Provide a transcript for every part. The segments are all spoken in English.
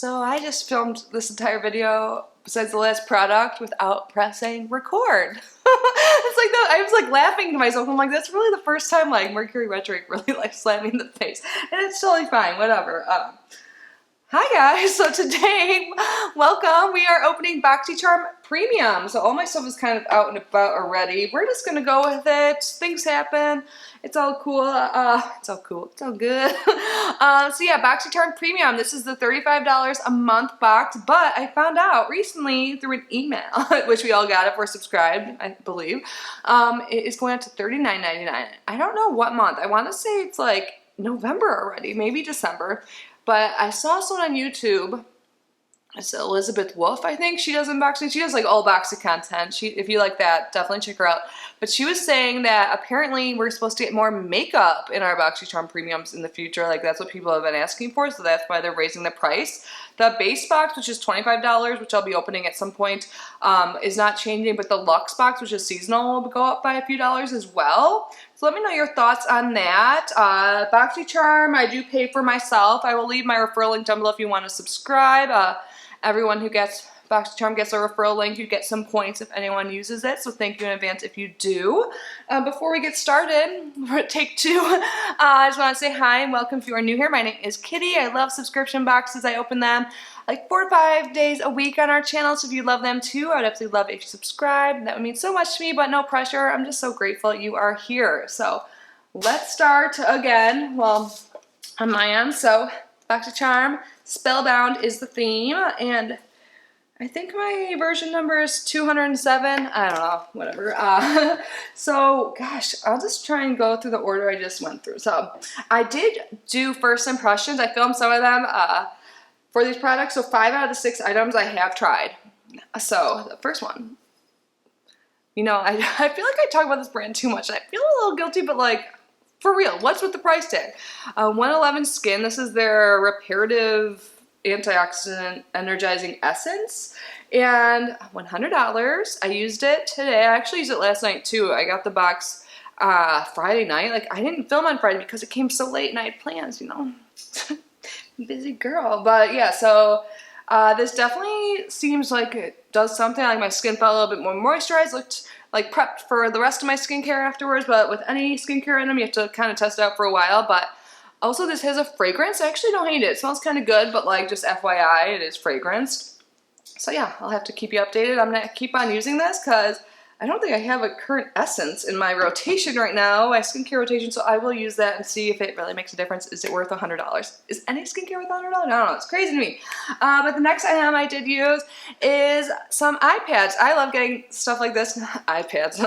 So I just filmed this entire video besides the last product without pressing record. It's like that. I was like laughing to myself. I'm like, that's really the first time like Mercury retrograde really like slapped me in the face, and it's totally fine. Whatever. Hi guys, so today, welcome, we are opening Boxycharm Premium. So all my stuff is kind of out and about already. We're just gonna go with it. Things happen. It's all cool. It's all cool. It's all good. So yeah, Boxycharm Premium. This is the $35 a month box, but I found out recently through an email, which we all got if we're subscribed, I believe, it is going up to $39.99. I don't know what month. I want to say it's like November already, maybe December. But I saw someone on YouTube, it's Elizabeth Wolf, I think. She does unboxing. She does like all boxy content. If you like that, definitely check her out. But she was saying that apparently we're supposed to get more makeup in our Boxycharm Premiums in the future. Like that's what people have been asking for, so that's why they're raising the price. The base box, which is $25, which I'll be opening at some point, is not changing, but the Luxe box, which is seasonal, will go up by a few dollars as well. So let me know your thoughts on that. Boxycharm, I do pay for myself. I will leave my referral link down below if you want to subscribe. Everyone who gets Boxycharm gets a referral link. You get some points if anyone uses it, so thank you in advance if you do. Before we get started, take two, I just want to say hi and welcome if you are new here. My name is Kitty. I love subscription boxes. I open them like 4 to 5 days a week on our channel, so if you love them too, I would absolutely love it if you subscribe. That would mean so much to me, but no pressure. I'm just so grateful you are here. So let's start again, well, on my end. So Boxycharm, Spellbound is the theme, and I think my version number is 207. I don't know, whatever. So, gosh, I'll just try and go through the order I just went through. So, I did do first impressions. I filmed some of them for these products. So, 5 out of the 6 items I have tried. So, the first one. You know, I feel like I talk about this brand too much. I feel a little guilty, but like, for real, what's with the price tag? 111 Skin. This is their reparative antioxidant energizing essence, and $100. I used it today. I actually used it last night too. I got the box Friday night. Like I didn't film on Friday because it came so late and I had plans, you know. Busy girl. But yeah, so this definitely seems like it does something. Like my skin felt a little bit more moisturized, looked like prepped for the rest of my skincare afterwards, but with any skincare item you have to kind of test it out for a while. But also, this has a fragrance. I actually don't hate it. It smells kind of good, but like just FYI, it is fragranced. So yeah, I'll have to keep you updated. I'm gonna keep on using this because I don't think I have a current essence in my rotation right now, my skincare rotation, so I will use that and see if it really makes a difference. Is it worth $100? Is any skincare worth $100? I don't know, it's crazy to me. But the next item I did use is some eye pads. I love getting stuff like this. Eye pads.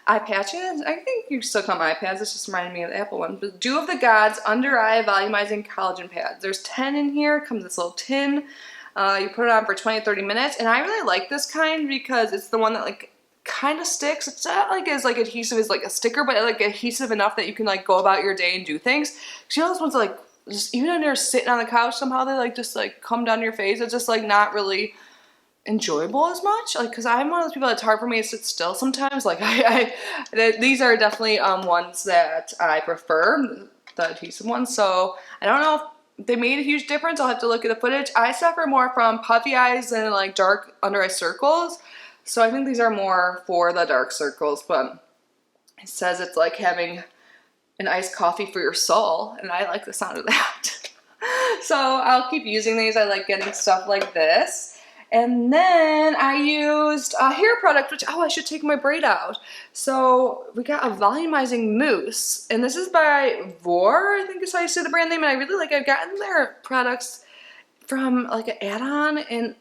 Eye patches? I think you still call them eye pads. It's just reminding me of the Apple one. But Dew of the Gods Under Eye Volumizing Collagen Pads. There's 10 in here. It comes in this little tin. You put it on for 20 to 30 minutes. And I really like this kind because it's the one that like kind of sticks. It's not like as like adhesive as like a sticker, but like adhesive enough that you can like go about your day and do things. 'Cause you know those ones that, like just even when you're sitting on the couch somehow they like just like come down your face. It's just like not really enjoyable as much, like because I'm one of those people that's hard for me to sit still sometimes. Like these are definitely ones that I prefer, the adhesive ones. So I don't know if they made a huge difference. I'll have to look at the footage. I suffer more from puffy eyes and like dark under eye circles, so I think these are more for the dark circles. But it says it's like having an iced coffee for your soul, and I like the sound of that. So I'll keep using these. I like getting stuff like this. And then I used a hair product, which, oh, I should take my braid out. So we got a volumizing mousse, and this is by Vor, I think is how you say the brand name, and I really like it. I've gotten their products from like an add-on in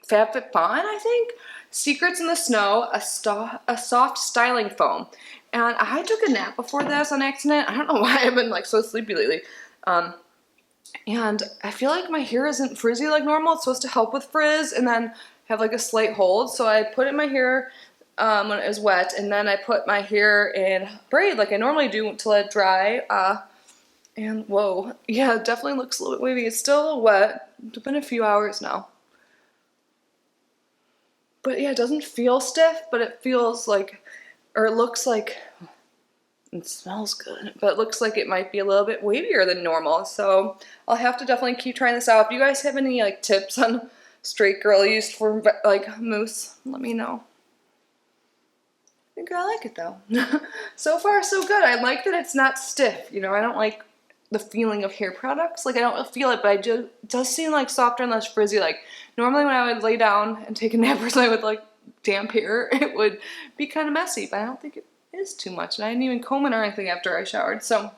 FabFitFun, I think. Secrets in the Snow, a soft styling foam. And I took a nap before this on accident. I don't know why I've been like so sleepy lately. And I feel like my hair isn't frizzy like normal. It's supposed to help with frizz and then have like a slight hold. So I put it in my hair when it was wet, and then I put my hair in braid like I normally do to let it dry. And whoa, yeah, it definitely looks a little bit wavy. It's still a little wet. It's been a few hours now. But yeah, it doesn't feel stiff, but it feels like, or it looks like It smells good, but it looks like it might be a little bit wavier than normal. So I'll have to definitely keep trying this out. If you guys have any like tips on straight girl use for like mousse, let me know. I think I like it though. So far so good. I like that it's not stiff. You know, I don't like the feeling of hair products. Like I don't feel it, but it does seem like softer and less frizzy. Like normally when I would lay down and take a nap or something with like damp hair, it would be kind of messy, but I don't think it is too much. And I didn't even comb it or anything after I showered. So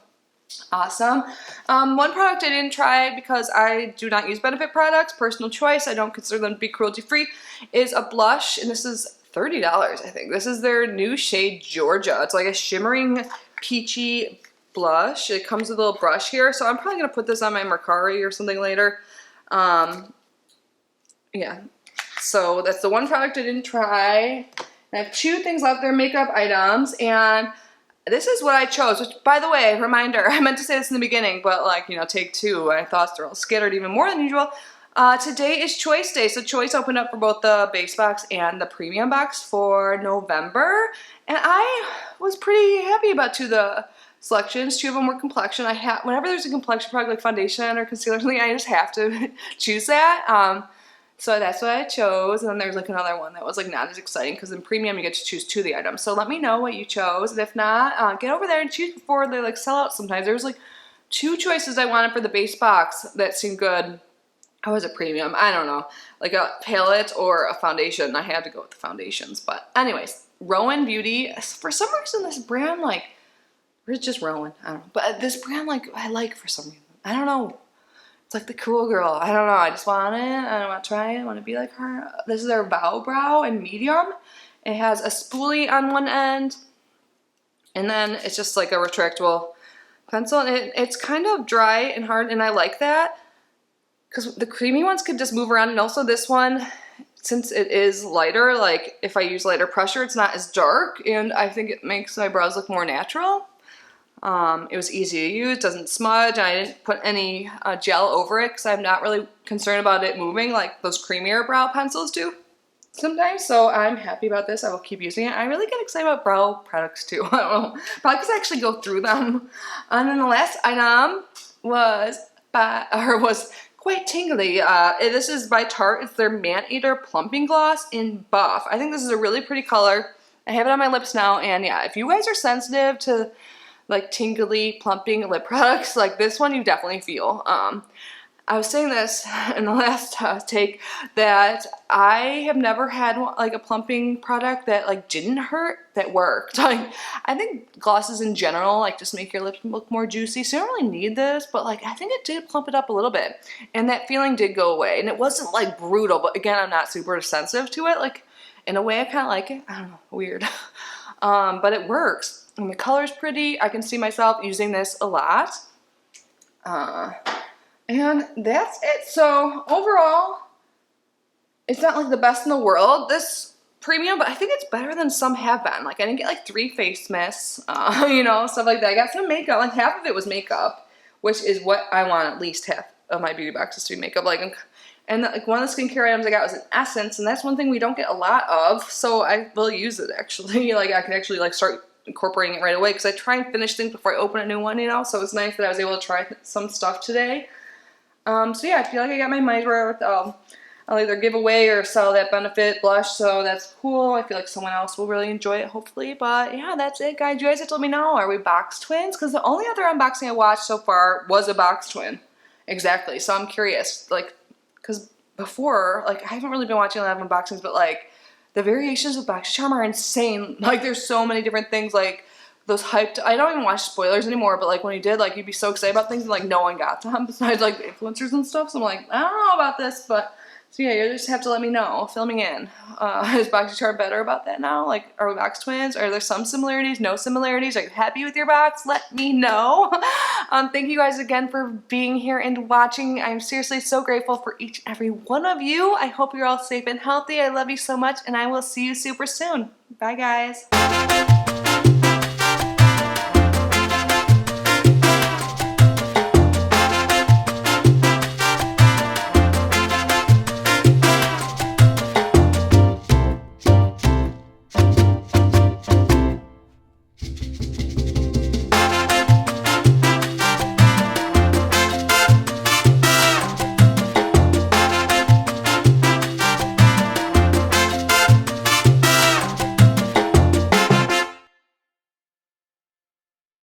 awesome. One product I didn't try because I do not use Benefit products, personal choice, I don't consider them to be cruelty free, is a blush, and this is $30, I think. This is their new shade Georgia. It's like a shimmering peachy blush. It comes with a little brush here, so I'm probably gonna put this on my Mercari or something later. Yeah, so that's the one product I didn't try. I have 2 things left. They're makeup items, and this is what I chose, which, by the way, reminder, I meant to say this in the beginning, but like, you know, take 2. My thoughts are all scattered even more than usual. Today is Choice Day, so Choice opened up for both the base box and the premium box for November, and I was pretty happy about 2 of the selections. 2 of them were complexion. Whenever there's a complexion product like foundation or concealer or something, I just have to choose that. So that's what I chose, and then there's like another one that was like not as exciting because in premium you get to choose 2 of the items. So let me know what you chose, and if not, get over there and choose before they like sell out sometimes. There was like 2 choices I wanted for the base box that seemed good. How was it premium? I don't know, like a palette or a foundation. I had to go with the foundations, but anyways, Rowan Beauty. For some reason, this brand like, or it's just Rowan, I don't know, but this brand like I like for some reason. I don't know. It's like the cool girl. I don't know. I just want it. I want to try it. I want to be like her. This is their Vow Brow in medium. It has a spoolie on one end, and then it's just like a retractable pencil. And it's kind of dry and hard, and I like that because the creamy ones could just move around. And also this one, since it is lighter, like if I use lighter pressure, it's not as dark, and I think it makes my brows look more natural. It was easy to use, doesn't smudge, and I didn't put any gel over it because I'm not really concerned about it moving like those creamier brow pencils do sometimes. So I'm happy about this. I will keep using it. I really get excited about brow products too. I don't know, probably because I actually go through them. And then the last item was quite tingly. This is by Tarte. It's their Man-Eater Plumping Gloss in Buff. I think this is a really pretty color. I have it on my lips now, and yeah, if you guys are sensitive to like tingly, plumping lip products like this one, you definitely feel. I was saying this in the last take that I have never had like a plumping product that like didn't hurt that worked. Like I think glosses in general like just make your lips look more juicy, so you don't really need this, but like I think it did plump it up a little bit, and that feeling did go away, and it wasn't like brutal, but again, I'm not super sensitive to it. Like in a way I kind of like it. I don't know, weird. But it works. And the color's pretty. I can see myself using this a lot. And that's it. So overall, it's not like the best in the world, this premium, but I think it's better than some have been. Like I didn't get like 3 face mists, you know, stuff like that. I got some makeup. Like half of it was makeup, which is what I want at least half of my beauty boxes to be makeup. And like one of the skincare items I got was an essence, and that's one thing we don't get a lot of. So I will use it actually. Like I can actually like start incorporating it right away because I try and finish things before I open a new one, you know, so it's nice that I was able to try some stuff today. So yeah, I feel like I got my money's worth. I'll either give away or sell that Benefit blush, so that's cool. I feel like someone else will really enjoy it, hopefully. But yeah, that's it, guys. You guys have to let me know, are we box twins? Because the only other unboxing I watched so far was a box twin. Exactly, so I'm curious, like, because before, like, I haven't really been watching a lot of unboxings, but like, the variations of Boxycharm are insane. Like, there's so many different things, like, those hyped, I don't even watch spoilers anymore, but like, when you did, like, you'd be so excited about things, and like, no one got them, besides, like, the influencers and stuff, so I'm like, I don't know about this, but, so yeah, you just have to let me know, filming in. Is Boxycharm better about that now? Like, are we box twins? Are there some similarities, no similarities? Are you happy with your box? Let me know. Thank you guys again for being here and watching. I'm seriously so grateful for each and every one of you. I hope you're all safe and healthy. I love you so much, and I will see you super soon. Bye, guys.